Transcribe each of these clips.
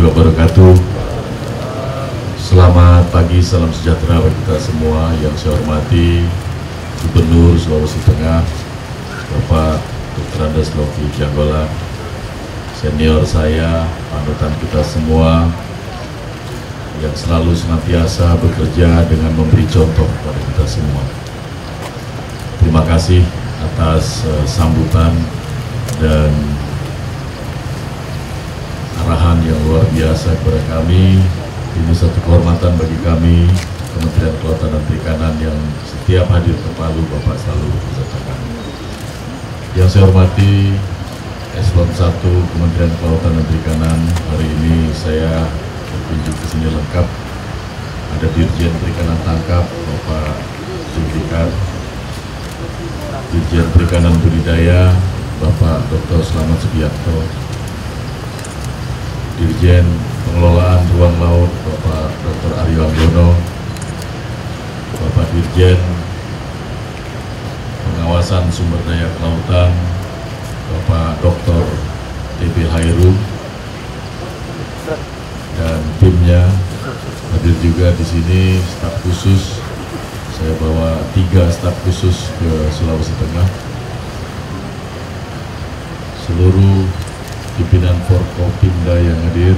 wabarakatuh. Selamat pagi, salam sejahtera bagi kita semua. Yang saya hormati Gubernur Sulawesi Tengah, Bapak Dr. Andes Loki Janggola, senior saya, panutan kita semua, yang selalu senantiasa bekerja dengan memberi contoh kepada kita semua. Terima kasih atas sambutan dan arahan yang luar biasa kepada kami. Ini satu kehormatan bagi kami, Kementerian Kelautan dan Perikanan, yang setiap hadir ke Palu, Bapak selalu beserta kami. Yang saya hormati Eselon 1 Kementerian Kelautan dan Perikanan, hari ini saya berkunjung ke sini lengkap. Ada Dirjen Perikanan Tangkap, Bapak Zulfikar, Dirjen Perikanan Budidaya, Bapak Dr. Slamet Subiakto, Dirjen Pengelolaan Ruang Laut, Bapak Dr. Aryo Anggono, Bapak Dirjen Pengawasan Sumber Daya Kelautan, Bapak Dr. TB Hairu, dan timnya hadir juga di sini. Staf khusus, saya bawa 3 staf khusus ke Sulawesi Tengah. Seluruh pimpinan Forkopimda yang hadir,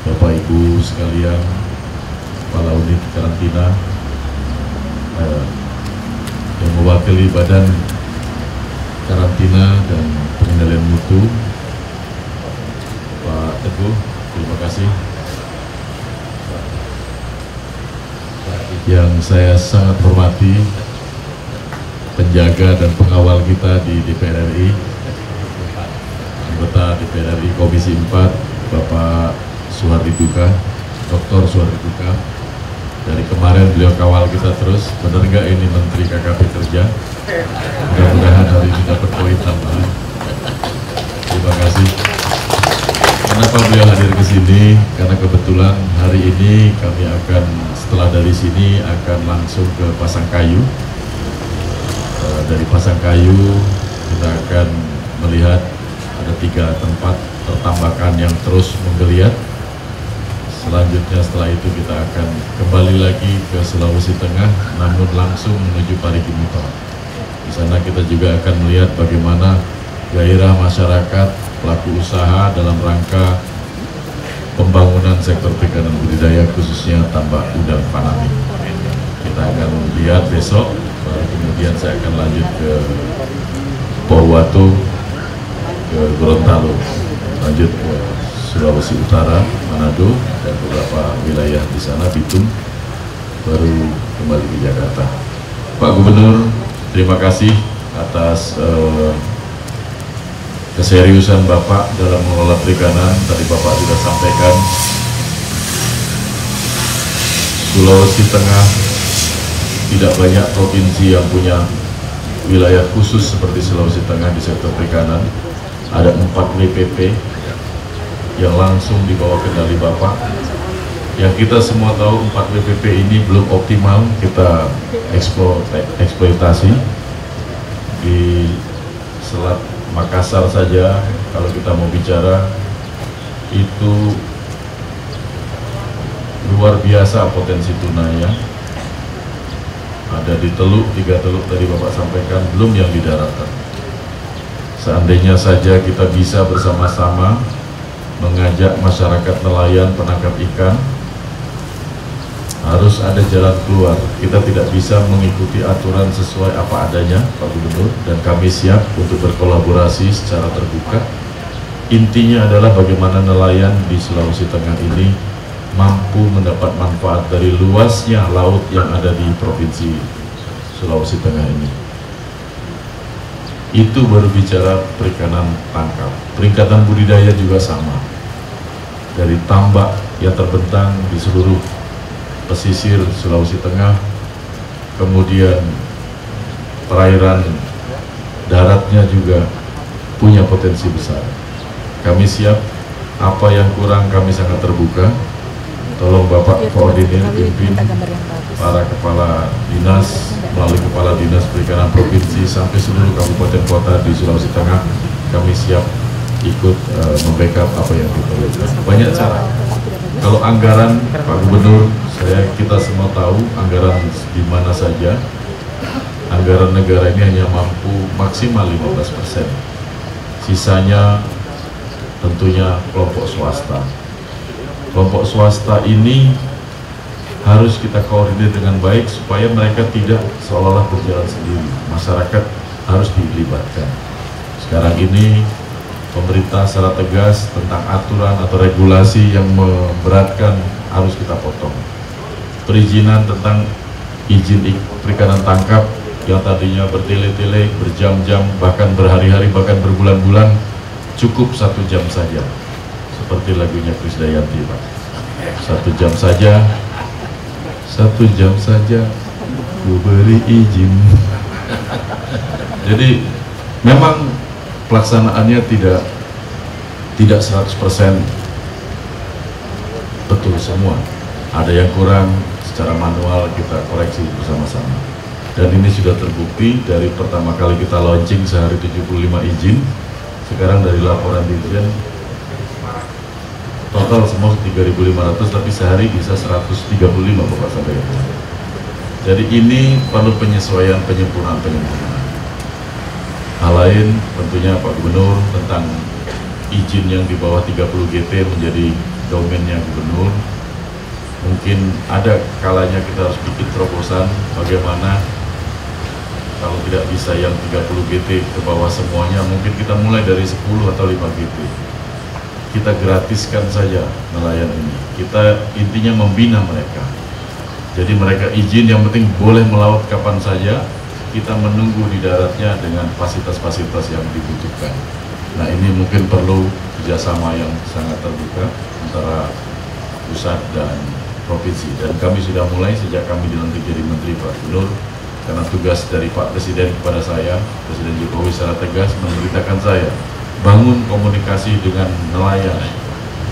Bapak Ibu sekalian, Kepala Unit Karantina, yang mewakili Badan Karantina dan Pengendalian Mutu, Pak Teguh, terima kasih. Yang saya sangat hormati, penjaga dan pengawal kita di DPR RI, anggota DPR RI Komisi 4, Bapak Suhardi Duka, Dr. Suhardi Duka. Dari kemarin beliau kawal kita terus, benar nggak ini Menteri KKP kerja? Mudah-mudahan hari ini dapat poin tambahan. Terima kasih. Kenapa beliau hadir ke sini? Karena kebetulan hari ini kami akan, setelah dari sini akan langsung ke Pasangkayu. Dari Pasangkayu kita akan melihat ada 3 tempat pertambakan yang terus menggeliat. Selanjutnya setelah itu kita akan kembali lagi ke Sulawesi Tengah, namun langsung menuju Parigi Mutara. Di sana kita juga akan melihat bagaimana gairah masyarakat, pelaku usaha dalam rangka pembangunan sektor perikanan budidaya, khususnya tambak udang fanami. Kita akan lihat besok, baru kemudian saya akan lanjut ke Pohuwato, ke Gorontalo, lanjut ke Sulawesi Utara, Manado, dan beberapa wilayah di sana, Bitung, baru kembali ke Jakarta. Pak Gubernur, terima kasih atas keseriusan Bapak dalam mengelola perikanan. Tadi Bapak sudah sampaikan, Sulawesi Tengah tidak banyak provinsi yang punya wilayah khusus seperti Sulawesi Tengah di sektor perikanan. Ada 4 WPP yang langsung di bawah kendali Bapak. Yang kita semua tahu 4 WPP ini belum optimal kita eksploitasi. Di Selat Makassar saja, kalau kita mau bicara, itu luar biasa potensi tunanya. Ada di Teluk, 3 teluk tadi Bapak sampaikan, belum yang di daratan. Seandainya saja kita bisa bersama-sama mengajak masyarakat nelayan penangkap ikan, harus ada jalan keluar. Kita tidak bisa mengikuti aturan sesuai apa adanya, Pak Gubernur, dan kami siap untuk berkolaborasi secara terbuka. Intinya adalah bagaimana nelayan di Sulawesi Tengah ini mampu mendapat manfaat dari luasnya laut yang ada di Provinsi Sulawesi Tengah ini. Itu baru bicara perikanan tangkap. Perikanan budidaya juga sama. Dari tambak yang terbentang di seluruh pesisir Sulawesi Tengah, kemudian perairan daratnya juga punya potensi besar. Kami siap, apa yang kurang kami sangat terbuka. Tolong Bapak koordinir, pimpin para kepala dinas melalui Kepala Dinas Perikanan Provinsi sampai seluruh kabupaten kota di Sulawesi Tengah. Kami siap ikut membackup apa yang diperlukan. Banyak cara. Kalau anggaran Pak Gubernur, kita semua tahu anggaran di mana saja. Anggaran negara ini hanya mampu maksimal 15%. Sisanya tentunya kelompok swasta. Kelompok swasta ini harus kita koordinir dengan baik supaya mereka tidak seolah-olah berjalan sendiri. Masyarakat harus dilibatkan. Sekarang ini pemerintah secara tegas tentang aturan atau regulasi yang memberatkan harus kita potong. Perizinan tentang izin perikanan tangkap yang tadinya bertele-tele, berjam-jam, bahkan berhari-hari, bahkan berbulan-bulan, cukup 1 jam saja. Seperti lagunya Krisdayanti, Pak. 1 jam saja, 1 jam saja, ku beri izin. Jadi memang pelaksanaannya tidak 100% betul semua. Ada yang kurang, secara manual kita koreksi bersama-sama. Dan ini sudah terbukti dari pertama kali kita launching sehari 75 izin, sekarang dari laporan Dirjen total semua 3.500, tapi sehari bisa 135 Bapak sampaikan. Jadi ini perlu penyesuaian, penyempurnaan. Hal lain tentunya Pak Gubernur tentang izin yang di bawah 30 GT menjadi domainnya Gubernur. Mungkin ada kalanya kita harus bikin terobosan bagaimana kalau tidak bisa yang 30 GT ke bawah semuanya, mungkin kita mulai dari 10 atau 5 GT. Kita gratiskan saja nelayan ini. Kita intinya membina mereka. Jadi mereka izin, yang penting boleh melaut kapan saja. Kita menunggu di daratnya dengan fasilitas-fasilitas yang dibutuhkan. Nah, ini mungkin perlu kerjasama yang sangat terbuka antara pusat dan provinsi. Dan kami sudah mulai sejak kami dilantik jadi Menteri Pak Gubernur, karena tugas dari Pak Presiden kepada saya, Presiden Jokowi secara tegas memberitakan saya bangun komunikasi dengan nelayan.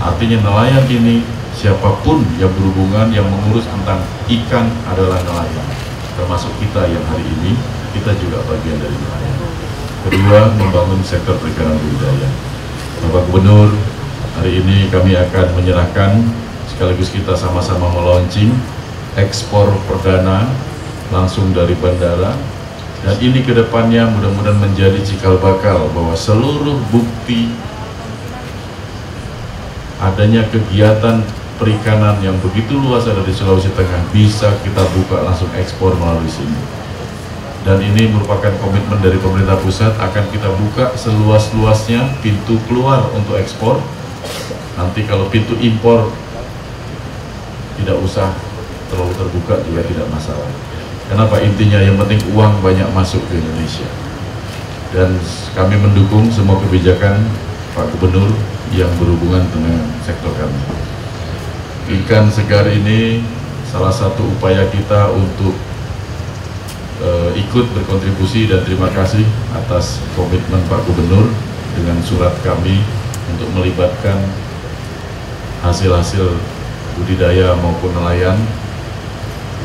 Artinya nelayan ini siapapun yang berhubungan, yang mengurus tentang ikan adalah nelayan. Termasuk kita yang hari ini, kita juga bagian dari nelayan. Kedua, membangun sektor perikanan budidaya. Bapak Gubernur, hari ini kami akan menyerahkan, sekaligus kita sama-sama meluncing ekspor perdana langsung dari bandara, dan ini kedepannya mudah-mudahan menjadi cikal bakal bahwa seluruh bukti adanya kegiatan perikanan yang begitu luas ada di Sulawesi Tengah bisa kita buka langsung ekspor melalui sini. Dan ini merupakan komitmen dari pemerintah pusat, akan kita buka seluas-luasnya pintu keluar untuk ekspor. Nanti kalau pintu impor tidak usah terlalu terbuka juga tidak masalah. Kenapa? Intinya yang penting uang banyak masuk ke Indonesia. Dan kami mendukung semua kebijakan Pak Gubernur yang berhubungan dengan sektor kami. Ikan segar ini salah satu upaya kita untuk ikut berkontribusi, dan terima kasih atas komitmen Pak Gubernur dengan surat kami untuk melibatkan hasil-hasil budidaya maupun nelayan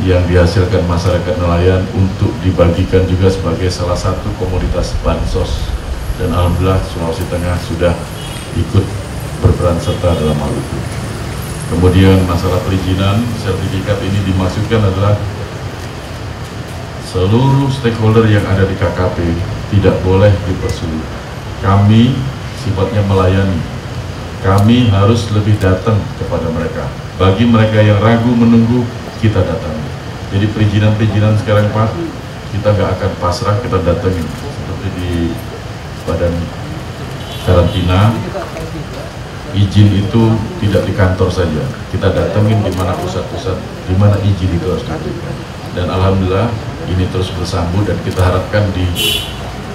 yang dihasilkan masyarakat nelayan untuk dibagikan juga sebagai salah satu komoditas bansos. Dan alhamdulillah Sulawesi Tengah sudah ikut berperan serta dalam hal itu. Kemudian masalah perizinan sertifikat ini dimaksudkan adalah seluruh stakeholder yang ada di KKP tidak boleh dipersulit. Kami sifatnya melayani, kami harus lebih datang kepada mereka. Bagi mereka yang ragu menunggu, kita datangi. Jadi perizinan-perizinan sekarang Pak, kita nggak akan pasrah, kita datangin. Seperti di badan karantina, izin itu tidak di kantor saja, kita datangin di mana pusat-pusat, di mana izin itu harus diberikan. Dan alhamdulillah ini terus bersambut, dan kita harapkan di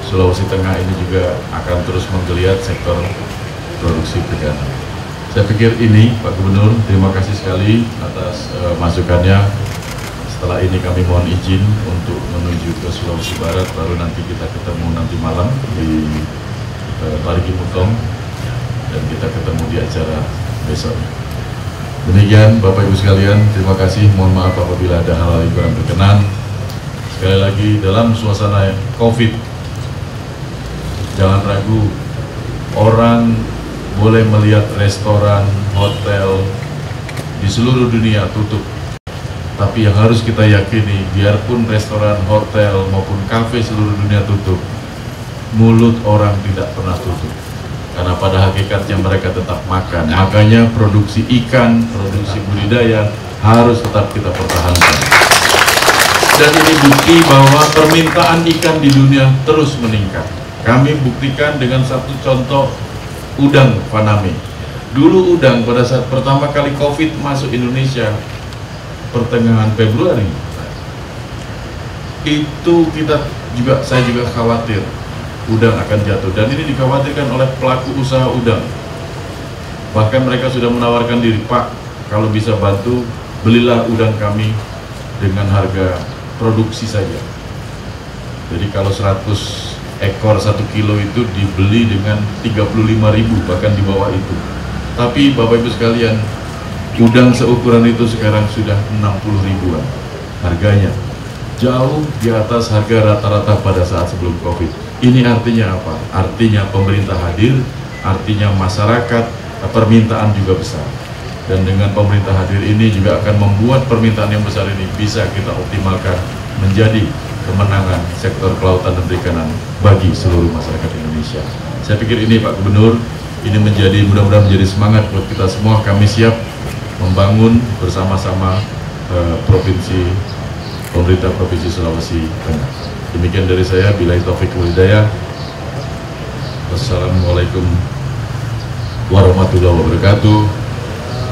Sulawesi Tengah ini juga akan terus menggeliat sektor produksi perikanan. Saya pikir ini Pak Gubernur, terima kasih sekali atas masukannya. Setelah ini kami mohon izin untuk menuju ke Sulawesi Barat, baru nanti kita ketemu nanti malam di Parigi Mutong, dan kita ketemu di acara besok. Demikian Bapak Ibu sekalian, terima kasih, mohon maaf apabila ada hal-hal yang kurang berkenan. Sekali lagi, dalam suasana COVID, jangan ragu, orang boleh melihat restoran, hotel di seluruh dunia tutup. Tapi yang harus kita yakini, biarpun restoran, hotel maupun kafe seluruh dunia tutup, mulut orang tidak pernah tutup. Karena pada hakikatnya mereka tetap makan. Makanya produksi ikan, produksi budidaya harus tetap kita pertahankan. Dan ini bukti bahwa permintaan ikan di dunia terus meningkat. Kami buktikan dengan satu contoh udang Faname. Dulu udang pada saat pertama kali COVID masuk Indonesia, pertengahan Februari, itu saya juga khawatir udang akan jatuh, dan ini dikhawatirkan oleh pelaku usaha udang. Bahkan mereka sudah menawarkan diri, Pak, kalau bisa bantu, belilah udang kami dengan harga produksi saja. Jadi kalau 100 ekor 1 kilo itu dibeli dengan 35.000, bahkan di bawah itu. Tapi Bapak Ibu sekalian, udang seukuran itu sekarang sudah 60 ribuan harganya, jauh di atas harga rata-rata pada saat sebelum COVID. Ini artinya apa? Artinya pemerintah hadir, artinya masyarakat, permintaan juga besar. Dan dengan pemerintah hadir ini juga akan membuat permintaan yang besar ini bisa kita optimalkan menjadi kemenangan sektor kelautan dan perikanan bagi seluruh masyarakat Indonesia. Saya pikir ini Pak Gubernur, ini mudah-mudahan menjadi semangat buat kita semua. Kami siap membangun bersama-sama pemerintah Provinsi Sulawesi Tengah. Demikian dari saya, billahi taufiq wal hidayah. Wassalamualaikum warahmatullahi wabarakatuh.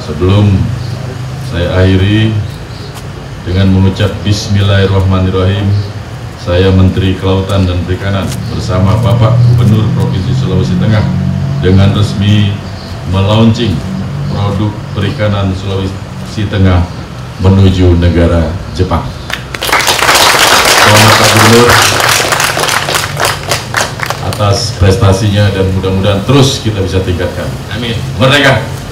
Sebelum saya akhiri dengan mengucap Bismillahirrahmanirrahim, saya Menteri Kelautan dan Perikanan bersama Bapak Gubernur Provinsi Sulawesi Tengah dengan resmi melaunching produk perikanan Sulawesi Tengah menuju negara Jepang. Selamat Pak Gubernur atas prestasinya, dan mudah-mudahan terus kita bisa tingkatkan. Amin. Merdeka!